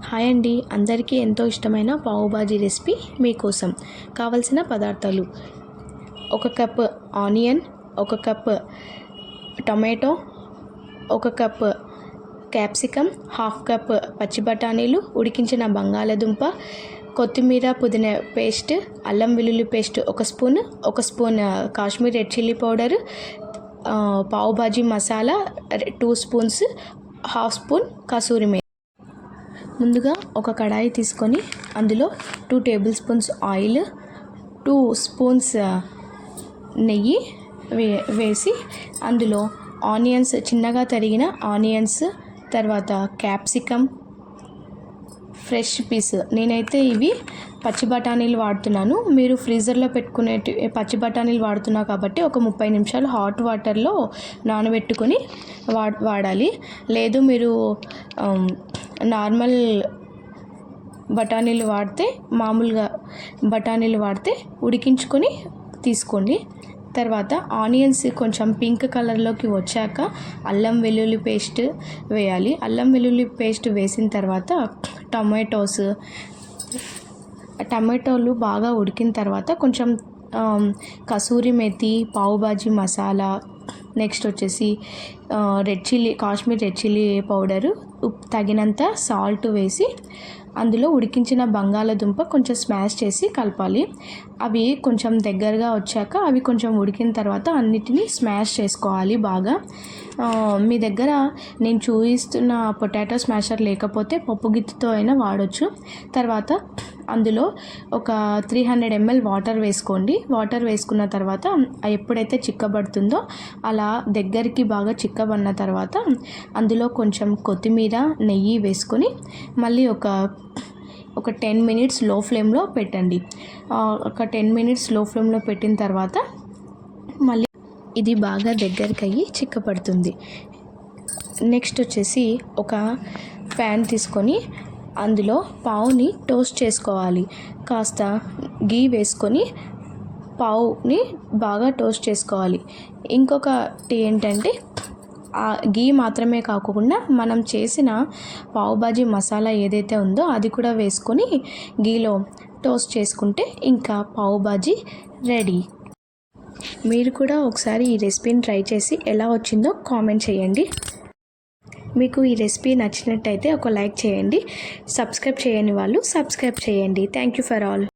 Hi అండి, అందరికీ ఎంతో ఇష్టమైన పావు బాజీ రెసిపీ మీకోసం. కావలసిన పదార్థాలు: 1 cup onion, 1 cup tomato, 1 cup capsicum, 1/2 cup పచ్చి బఠానీలు, ఉడికించిన బంగాళదుంప, కొత్తిమీర పుదీనా పేస్ట్, అల్లం వెల్లుల్లి paste 1 spoon, 1 spoon Kashmir red chilli powder, pav bhaji masala 2 spoons, 1/2 spoon kasuri methi. ముందుగా ఒక కడాయి తీసుకొని అందులో 2 టేబుల్ స్పూన్స్ ఆయిల్, 2 స్పూన్స్ నెయ్యి వేసి అందులో ఆనియన్స్, చిన్నగా తరిగిన ఆనియన్స్, తర్వాత క్యాప్సికమ్ ఫ్రెష్ పీస్. నేనైతే ఇవి పచ్చి బఠానీలు వాడుతున్నాను. మీరు ఫ్రీజర్లో పెట్టుకునే పచ్చి బఠానీలు వాడుతున్నా కాబట్టి ఒక 30 నిమిషాలు హాట్ వాటర్లో నానబెట్టుకొని వాడాలి. లేదు మీరు నార్మల్ బఠానీలు వాడితే, మామూలుగా బఠానీలు వాడితే ఉడికించుకొని తీసుకోండి. తర్వాత ఆనియన్స్ కొంచెం పింక్ కలర్లోకి వచ్చాక అల్లం వెల్లుల్లి పేస్ట్ వేయాలి. అల్లం వెల్లుల్లి పేస్ట్ వేసిన తర్వాత టమాటోలు బాగా ఉడికిన తర్వాత కొంచెం కసూరి మేతి, పావు బాజీ మసాలా, నెక్స్ట్ వచ్చేసి కాశ్మీర్ రెడ్ చిల్లీ పౌడరు, తగినంత సాల్ట్ వేసి అందులో ఉడికించిన బంగాళదుంప కొంచెం స్మాష్ చేసి కలపాలి. అవి కొంచెం దగ్గరగా వచ్చాక అవి కొంచెం ఉడికిన తర్వాత అన్నిటినీ స్మాష్ చేసుకోవాలి బాగా. మీ దగ్గర నేను చూపిస్తున్న పొటాటో స్మాషర్ లేకపోతే పప్పు గిత్తితో అయినా వాడచ్చు. తర్వాత అందులో ఒక 300 ml వాటర్ వేసుకోండి. వాటర్ వేసుకున్న తర్వాత ఎప్పుడైతే చిక్కబడుతుందో అలా దగ్గరికి బాగా చిక్కబడిన తర్వాత అందులో కొంచెం కొత్తిమీర, నెయ్యి వేసుకొని మళ్ళీ ఒక 10 మినిట్స్ లో ఫ్లేమ్లో పెట్టండి. ఒక 10 మినిట్స్ లో ఫ్లేమ్లో పెట్టిన తర్వాత మళ్ళీ ఇది బాగా దగ్గరికి అయ్యి చిక్కపడుతుంది. నెక్స్ట్ వచ్చేసి ఒక ప్యాన్ తీసుకొని అందులో పావుని టోస్ట్ చేసుకోవాలి. కాస్త గీ వేసుకొని పావుని బాగా టోస్ట్ చేసుకోవాలి. ఇంకొకటి ఏంటంటే ఆ గీ మాత్రమే కాకుండా మనం చేసిన పావు బాజీ మసాలా ఏదైతే ఉందో అది కూడా వేసుకొని గీలో టోస్ట్ చేసుకుంటే ఇంకా పావు బాజీ రెడీ. మీరు కూడా ఒకసారి ఈ రెసిపీని ట్రై చేసి ఎలా వచ్చిందో కామెంట్ చేయండి. మీకు ఈ రెసిపీ నచ్చినట్టయితే ఒక లైక్ చేయండి. సబ్స్క్రైబ్ చేయని వాళ్ళు సబ్స్క్రైబ్ చేయండి. Thank you for all.